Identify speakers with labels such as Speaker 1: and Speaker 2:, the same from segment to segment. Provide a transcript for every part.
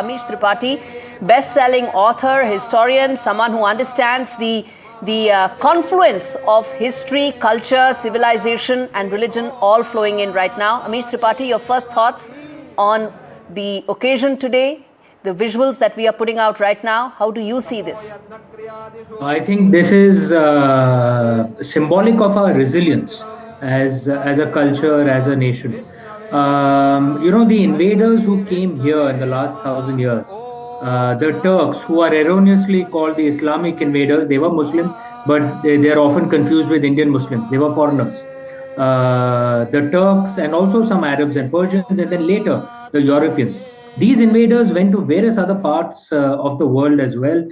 Speaker 1: Amish Tripathi, best-selling author, historian, someone who understands the confluence of history, culture, civilization and religion all flowing in right now. Amish Tripathi, your first thoughts on the occasion today, the visuals that we are putting out right now. How do you see this?
Speaker 2: I think this is symbolic of our resilience as a culture, as a nation. The invaders who came here in the last 1,000 years, the Turks, who are erroneously called the Islamic invaders, they were Muslim, but they are often confused with Indian Muslims. They were foreigners. The Turks and also some Arabs and Persians, and then later the Europeans. These invaders went to various other parts of the world as well.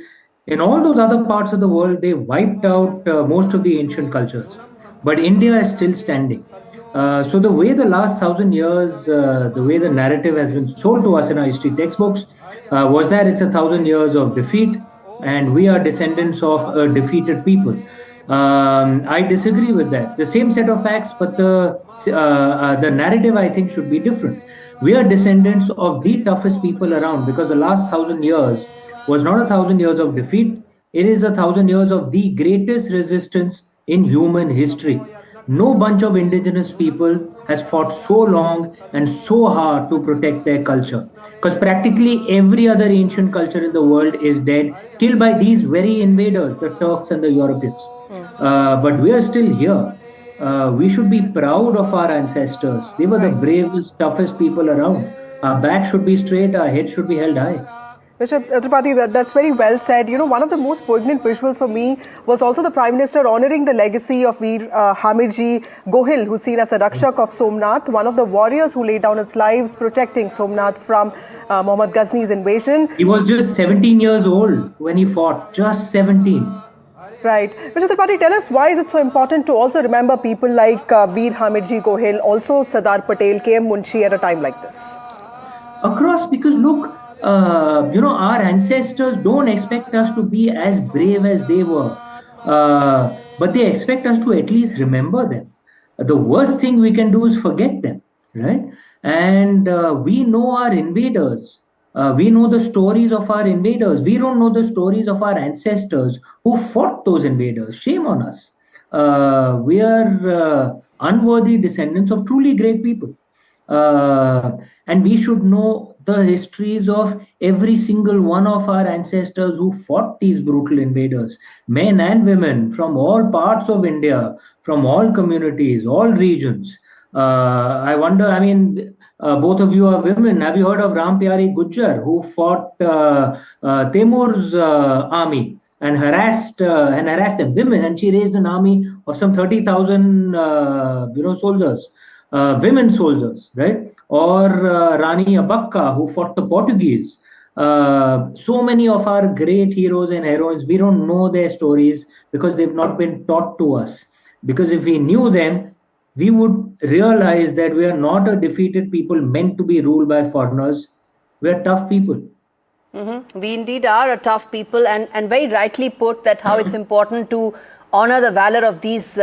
Speaker 2: In all those other parts of the world, they wiped out most of the ancient cultures. But India is still standing. So the way the last 1,000 years, the way the narrative has been sold to us in our history textbooks, was that it's 1,000 years of defeat, and we are descendants of a defeated people. I disagree with that. The same set of facts, but the narrative I think should be different. We are descendants of the toughest people around because the last 1,000 years was not 1,000 years of defeat. It is 1,000 years of the greatest resistance in human history. No bunch of indigenous people has fought so long and so hard to protect their culture. Because practically every other ancient culture in the world is dead, killed by these very invaders, the Turks and the Europeans. But we are still here. We should be proud of our ancestors. They were the bravest, toughest people around. Our back should be straight, our head should be held high.
Speaker 3: Mr. Tripathi, that's very well said. You know, one of the most poignant visuals for me was also the Prime Minister honoring the legacy of Veer Hamirji Gohil, who's seen as a Rakshak of Somnath, one of the warriors who laid down his lives protecting Somnath from Muhammad Ghazni's invasion.
Speaker 2: He was just 17 years old when he fought, just 17.
Speaker 3: Right. Mr. Tripathi, tell us why is it so important to also remember people like Veer Hamirji Gohil, also Sardar Patel, K.M. Munshi at a time like this?
Speaker 2: Across, because look, our ancestors don't expect us to be as brave as they were, but they expect us to at least remember them. The worst thing we can do is forget them, right? And we know our invaders. We know the stories of our invaders. We don't know the stories of our ancestors who fought those invaders. Shame on us. We are unworthy descendants of truly great people. And we should know the histories of every single one of our ancestors who fought these brutal invaders, men and women from all parts of India, from all communities, all regions. I wonder, both of you are women. Have you heard of Ram Pyari Gujjar, who fought Temur's army and harassed them, women, and she raised an army of some 30,000 soldiers. Women soldiers, right? Or Rani Abakka, who fought the Portuguese. So many of our great heroes and heroines, we don't know their stories because they've not been taught to us. Because if we knew them, we would realize that we are not a defeated people meant to be ruled by foreigners. We are tough people.
Speaker 1: Mm-hmm. We indeed are a tough people, and very rightly put that how it's important to honor the valor of these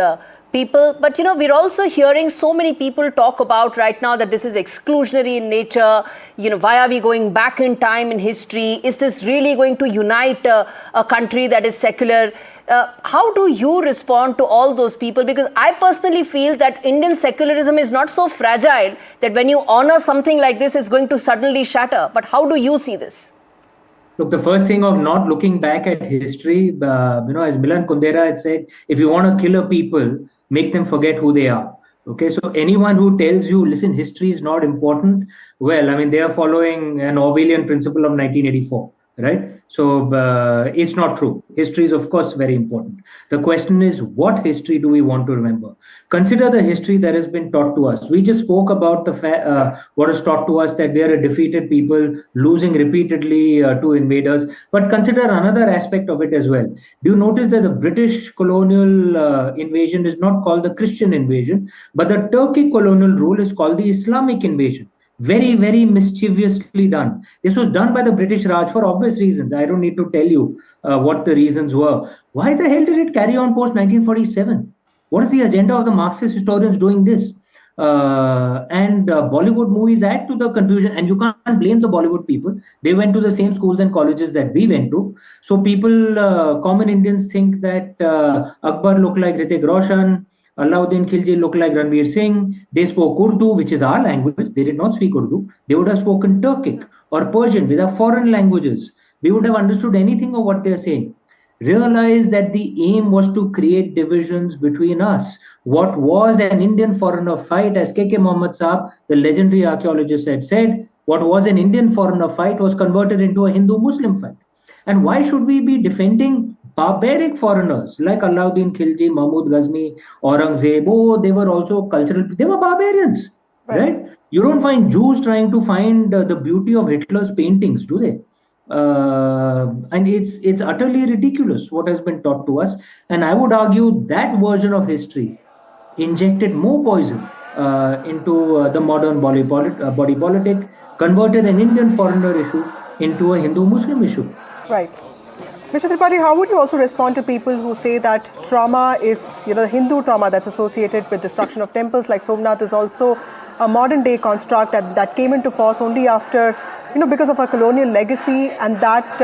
Speaker 1: people. But we're also hearing so many people talk about right now that this is exclusionary in nature. Why are we going back in time in history? Is this really going to unite a country that is secular? How do you respond to all those people? Because I personally feel that Indian secularism is not so fragile that when you honor something like this, it's going to suddenly shatter. But how do you see this?
Speaker 2: Look, the first thing of not looking back at history, as Milan Kundera had said, if you want to kill a people, make them forget who they are. Okay, so anyone who tells you, listen, history is not important, well, they are following an Orwellian principle of 1984, right? So it's not true. History is, of course, very important. The question is, what history do we want to remember? Consider the history that has been taught to us. We just spoke about what is taught to us, that we are a defeated people, losing repeatedly to invaders. But consider another aspect of it as well. Do you notice that the British colonial invasion is not called the Christian invasion, but the Turkic colonial rule is called the Islamic invasion? Very, very mischievously done. This was done by the British Raj for obvious reasons. I don't need to tell you what the reasons were. Why the hell did it carry on post 1947? What is the agenda of the Marxist historians doing this? And Bollywood movies add to the confusion, and you can't blame the Bollywood people. They went to the same schools and colleges that we went to. So people, common Indians, think that Akbar looked like Hrithik Roshan, Alauddin Khilji looked like Ranveer Singh. They spoke Urdu, which is our language. They did not speak Urdu. They would have spoken Turkic or Persian, with our foreign languages. We would have understood anything of what they're saying. Realize that the aim was to create divisions between us. What was an Indian foreigner fight, as K.K. Mohammed Saab, the legendary archaeologist, had said, what was an Indian foreigner fight was converted into a Hindu-Muslim fight. And why should we be defending barbaric foreigners like Alauddin Khilji, Mahmud Ghazni, Aurangzeb? Oh, they were also cultural, they were barbarians, right? You don't find Jews trying to find the beauty of Hitler's paintings, do they? And it's utterly ridiculous what has been taught to us. And I would argue that version of history injected more poison into the modern body politic, converted an Indian foreigner issue into a Hindu-Muslim issue.
Speaker 3: Right. Mr. Tripathi, how would you also respond to people who say that trauma is, the Hindu trauma that's associated with destruction of temples like Somnath is also a modern day construct that came into force only after, because of our colonial legacy, and that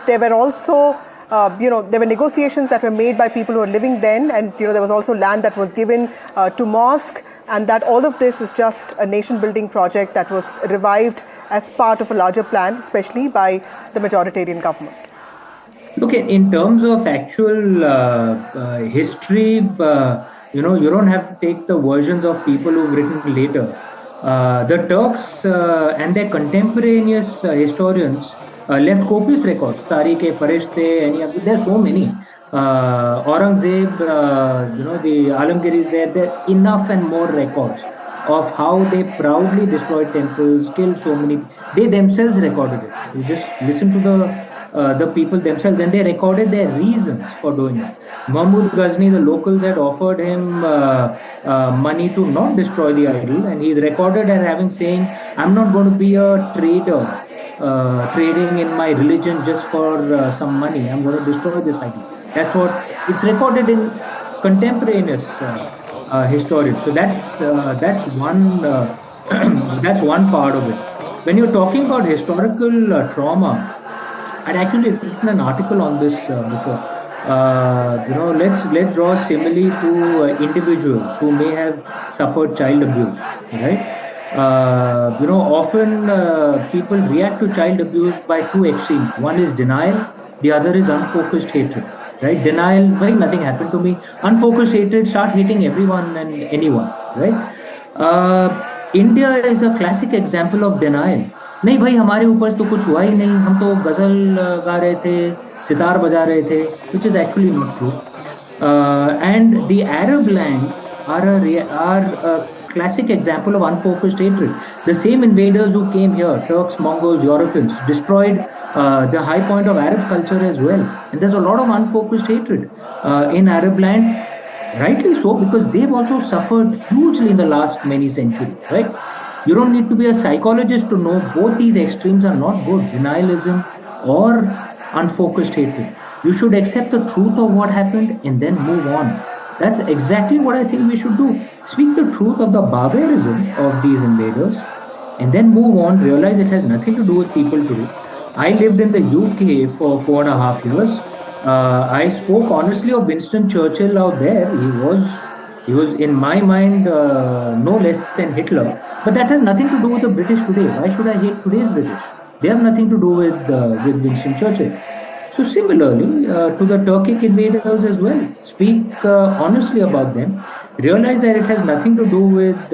Speaker 3: there were also, there were negotiations that were made by people who were living then, and, there was also land that was given to mosque, and that all of this is just a nation building project that was revived as part of a larger plan, especially by the majoritarian government.
Speaker 2: Look, in terms of actual history, you don't have to take the versions of people who've written later. The Turks and their contemporaneous historians left copious records. Tariq-e-Farishte, there are so many. Aurangzeb, the Alamgiris, there are enough and more records of how they proudly destroyed temples, killed so many. They themselves recorded it. You just listen to the people themselves, and they recorded their reasons for doing it. Mahmud Ghazni, the locals had offered him money to not destroy the idol, and he's recorded as having saying, I'm not going to be a trader trading in my religion just for some money. I'm going to destroy this idol. That's what it's recorded in contemporaneous historians. So that's one that's one part of it. When you're talking about historical trauma, I'd actually written an article on this before. Let's draw a simile to individuals who may have suffered child abuse, right? Often people react to child abuse by two extremes. One is denial, the other is unfocused hatred, right? Denial, why nothing happened to me. Unfocused hatred, start hating everyone and anyone, right? India is a classic example of denial. नहीं भाई, हमारे ऊपर तो कुछ हुआ ही नहीं, हम तो गजल गा रहे थे, सितार बजा रहे थे, which is actually not true. And the Arab lands are a classic example of unfocused hatred. The same invaders who came here, Turks, Mongols, Europeans, destroyed the high point of Arab culture as well. And there's a lot of unfocused hatred in Arab land, rightly so, because they've also suffered hugely in the last many centuries, right? You don't need to be a psychologist to know both these extremes are not good, denialism or unfocused hatred. You should accept the truth of what happened and then move on. That's exactly what I think we should do. Speak the truth of the barbarism of these invaders and then move on, realize it has nothing to do with people today. I lived in the UK for 4.5 years. I spoke honestly of Winston Churchill out there. He was in my mind no less than Hitler. But that has nothing to do with the British today. Why should I hate today's British? They have nothing to do with Winston Churchill. So similarly to the Turkic invaders as well, speak honestly about them. Realize that it has nothing to do with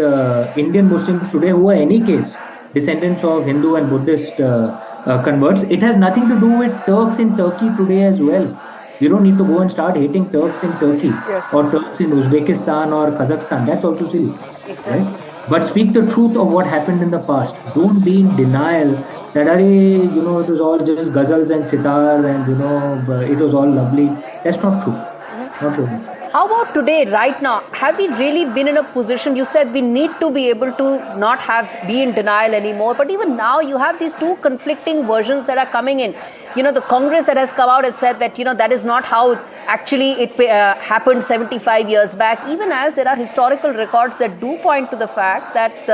Speaker 2: Indian Muslims today, who are in any case descendants of Hindu and Buddhist converts. It has nothing to do with Turks in Turkey today as well. You don't need to go and start hating Turks in Turkey or Turks in Uzbekistan or Kazakhstan. That's also silly. Exactly. Right? But speak the truth of what happened in the past. Don't be in denial that, it was all just ghazals and sitar and, it was all lovely. That's not true. Not true.
Speaker 1: How about today, right now? Have we really been in a position, you said we need to be able to not be in denial anymore, but even now you have these two conflicting versions that are coming in. the Congress that has come out has said that, that is not how actually it happened 75 years back, even as there are historical records that do point to the fact that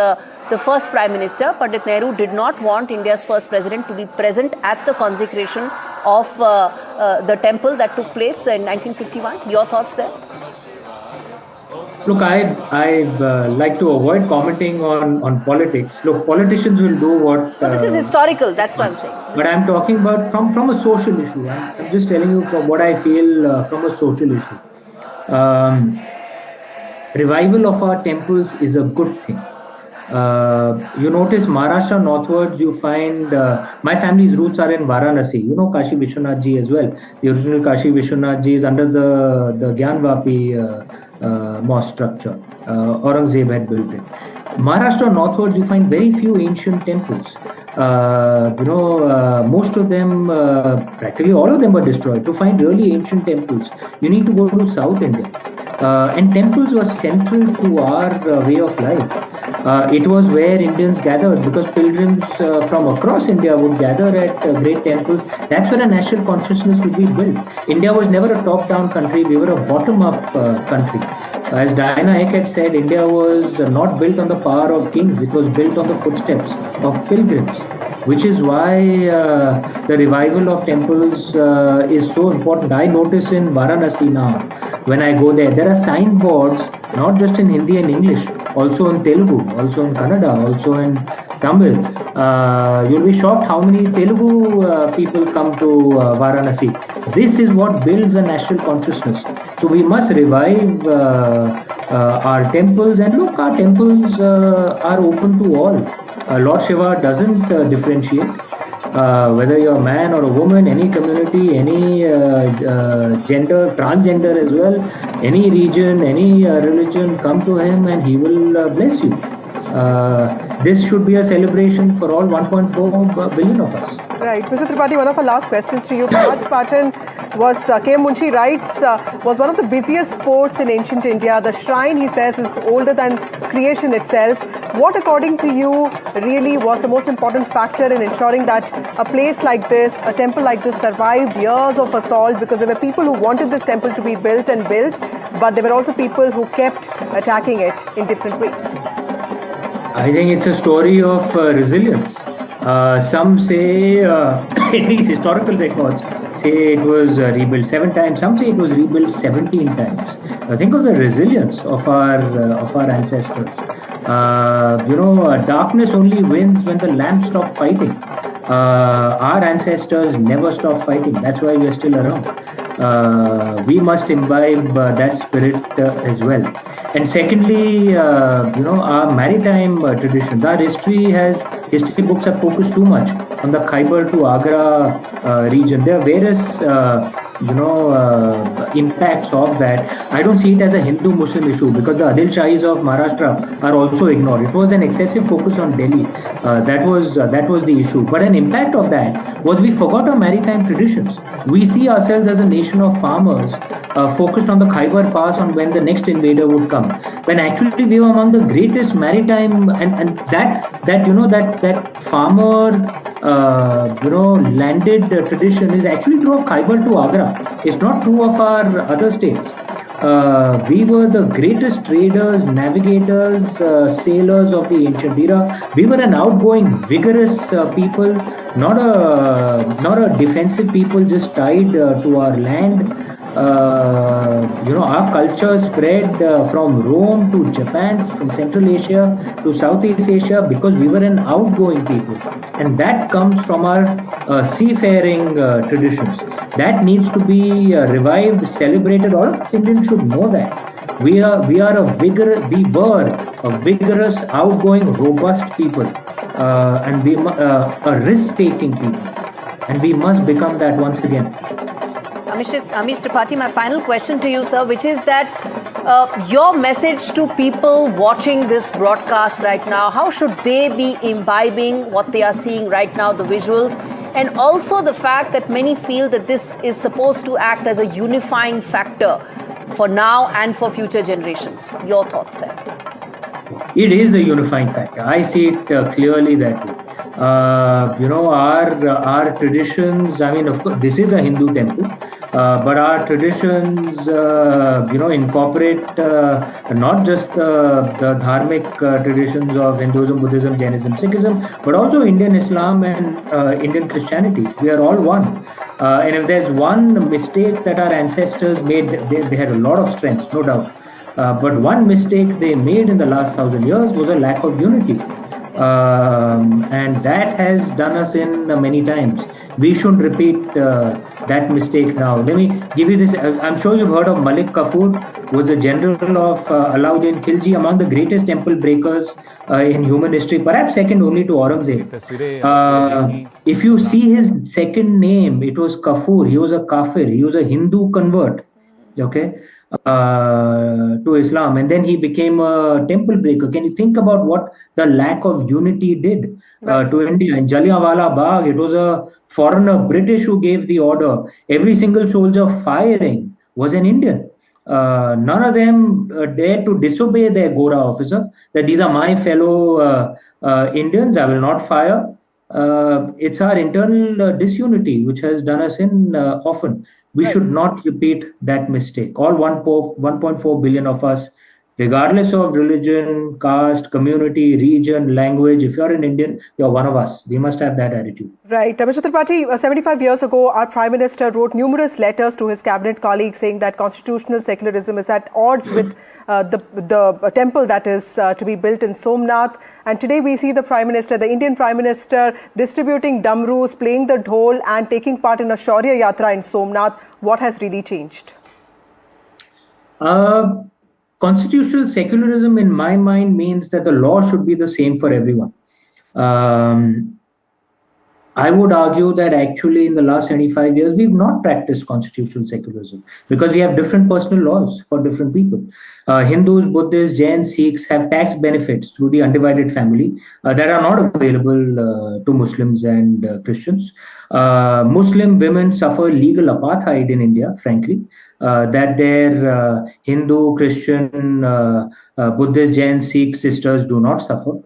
Speaker 1: the first Prime Minister, Pandit Nehru, did not want India's first president to be present at the consecration of the temple that took place in 1951. Your thoughts there?
Speaker 2: Look, I'd like to avoid commenting on politics. Look, politicians will do what...
Speaker 1: No, this is historical, that's what I'm saying.
Speaker 2: But I'm talking about from a social issue. I'm just telling you from what I feel from a social issue. Revival of our temples is a good thing. You notice Maharashtra northwards, you find... my family's roots are in Varanasi. You know Kashi Vishwanath ji as well. The original Kashi Vishwanath ji is under the Gyanvapi mosque structure. Aurangzeb had built it. Maharashtra northwards, you find very few ancient temples. Most of them, practically all of them were destroyed. To find really ancient temples, you need to go to South India. And temples were central to our way of life. It was where Indians gathered because pilgrims from across India would gather at great temples. That's where a national consciousness would be built. India was never a top-down country. We were a bottom-up country. As Diana Eck had said, India was not built on the power of kings. It was built on the footsteps of pilgrims, which is why the revival of temples is so important. I notice in Varanasi now, when I go there are signboards, not just in Hindi and English, also in Telugu, also in Kannada, also in Tamil. You'll be shocked how many Telugu people come to Varanasi. This is what builds a national consciousness. So we must revive our temples, and look, our temples are open to all. Lord Shiva doesn't differentiate. Whether you're a man or a woman, any community, any gender, transgender as well, any region, any religion, come to him and he will bless you. This should be a celebration for all 1.4 billion of us.
Speaker 3: Right. Mr. Tripathi, one of our last questions to you. Past pattern was, K. Munshi writes, was one of the busiest ports in ancient India. The shrine, he says, is older than creation itself. What, according to you, really was the most important factor in ensuring that a place like this, a temple like this, survived years of assault? Because there were people who wanted this temple to be built, but there were also people who kept attacking it in different ways.
Speaker 2: I think it's a story of resilience. Some say, at least historical records say it was rebuilt 7 times. Some say it was rebuilt 17 times. Think of the resilience of our ancestors. Darkness only wins when the lamps stop fighting. Our ancestors never stopped fighting. That's why we are still around. We must imbibe that spirit as well. And secondly, our maritime traditions, our history books have focused too much on the Khyber to Agra region. There are various, impacts of that. I don't see it as a Hindu-Muslim issue because the Adil Shahis of Maharashtra are also ignored. It was an excessive focus on Delhi. That was the issue. But an impact of that was we forgot our maritime traditions. We see ourselves as a nation of farmers focused on the Khyber Pass on when the next invader would come. When actually we were among the greatest maritime and that farmer landed tradition is actually true of Khyber to Agra. It's not true of our other states. We were the greatest traders, navigators, sailors of the ancient era. We were an outgoing, vigorous people, not a defensive people just tied to our land. Our culture spread from Rome to Japan, from Central Asia to Southeast Asia because we were an outgoing people. And that comes from our seafaring traditions. That needs to be revived, celebrated. All of us Indians should know that. We were a vigorous, outgoing, robust people. And we a risk-taking people. And we must become that once again.
Speaker 1: Amish Tripathi, my final question to you, sir, which is that your message to people watching this broadcast right now, how should they be imbibing what they are seeing right now, the visuals, and also the fact that many feel that this is supposed to act as a unifying factor for now and for future generations? Your thoughts there?
Speaker 2: It is a unifying factor. I see it clearly that way. Our traditions. I mean, of course, this is a Hindu temple, but our traditions, incorporate not just the dharmic traditions of Hinduism, Buddhism, Jainism, Sikhism, but also Indian Islam and Indian Christianity. We are all one. And if there's one mistake that our ancestors made, they had a lot of strengths, no doubt. But one mistake they made in the last 1,000 years was a lack of unity. And that has done us in many times. We should repeat that mistake now. Let me give you this. I'm sure you've heard of Malik Kafur, who was the general of Alauddin Khilji, among the greatest temple breakers in human history, perhaps second only to Aurangzeb. If you see his second name, it was Kafur. He was a kafir. He was a Hindu convert. Okay. To Islam, and then he became a temple breaker. Can you think about what the lack of unity did to India? In Jallianwala Bagh, it was a foreigner, British, who gave the order. Every single soldier firing was an Indian. None of them dared to disobey their Gora officer, that these are my fellow Indians, I will not fire. It's our internal disunity which has done us in often. We should not repeat that mistake. All 1.4 billion of us, regardless of religion, caste, community, region, language, if you're an Indian, you're one of us. We must have that attitude.
Speaker 3: Right. Mr. Tripathi, 75 years ago, our Prime Minister wrote numerous letters to his cabinet colleagues saying that constitutional secularism is at odds with the temple that is to be built in Somnath. And today we see the Prime Minister, the Indian Prime Minister, distributing damrus, playing the dhol and taking part in a Shaurya Yatra in Somnath. What has really changed?
Speaker 2: Constitutional secularism, in my mind, means that the law should be the same for everyone. I would argue that actually in the last 75 years, we've not practiced constitutional secularism because we have different personal laws for different people. Hindus, Buddhists, Jains, Sikhs have tax benefits through the undivided family that are not available to Muslims and Christians. Muslim women suffer legal apartheid in India, frankly, that their Hindu, Christian, Buddhist, Jain, Sikh sisters do not suffer.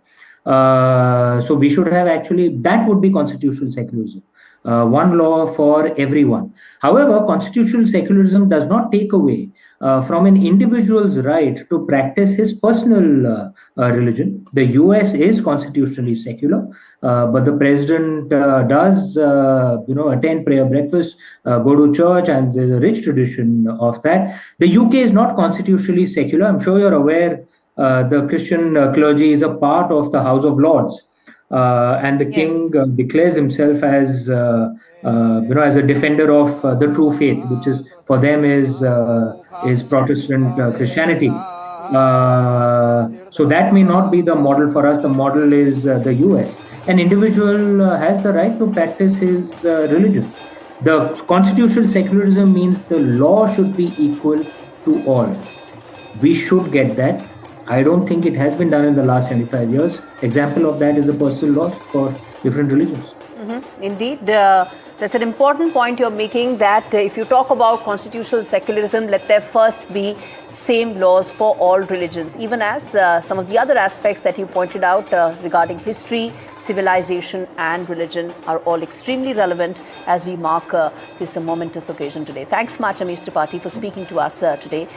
Speaker 2: So we should have actually, that would be constitutional secularism. One law for everyone. However, constitutional secularism does not take away from an individual's right to practice his personal religion. The US is constitutionally secular, but the president does, attend prayer breakfast, go to church, and there's a rich tradition of that. The UK is not constitutionally secular. I'm sure you're aware. The Christian clergy is a part of the House of Lords, and the king declares himself as, as a defender of the true faith, which is for them is Protestant Christianity. So that may not be the model for us. The model is the US. An individual has the right to practice his religion. The constitutional secularism means the law should be equal to all. We should get that. I don't think it has been done in the last 75 years. Example of that is the personal laws for different religions.
Speaker 1: Indeed. That's an important point you're making, that if you talk about constitutional secularism, let there first be same laws for all religions, even as some of the other aspects that you pointed out regarding history, civilization and religion are all extremely relevant as we mark this momentous occasion today. Thanks much, Amish Tripathi, for speaking to us today.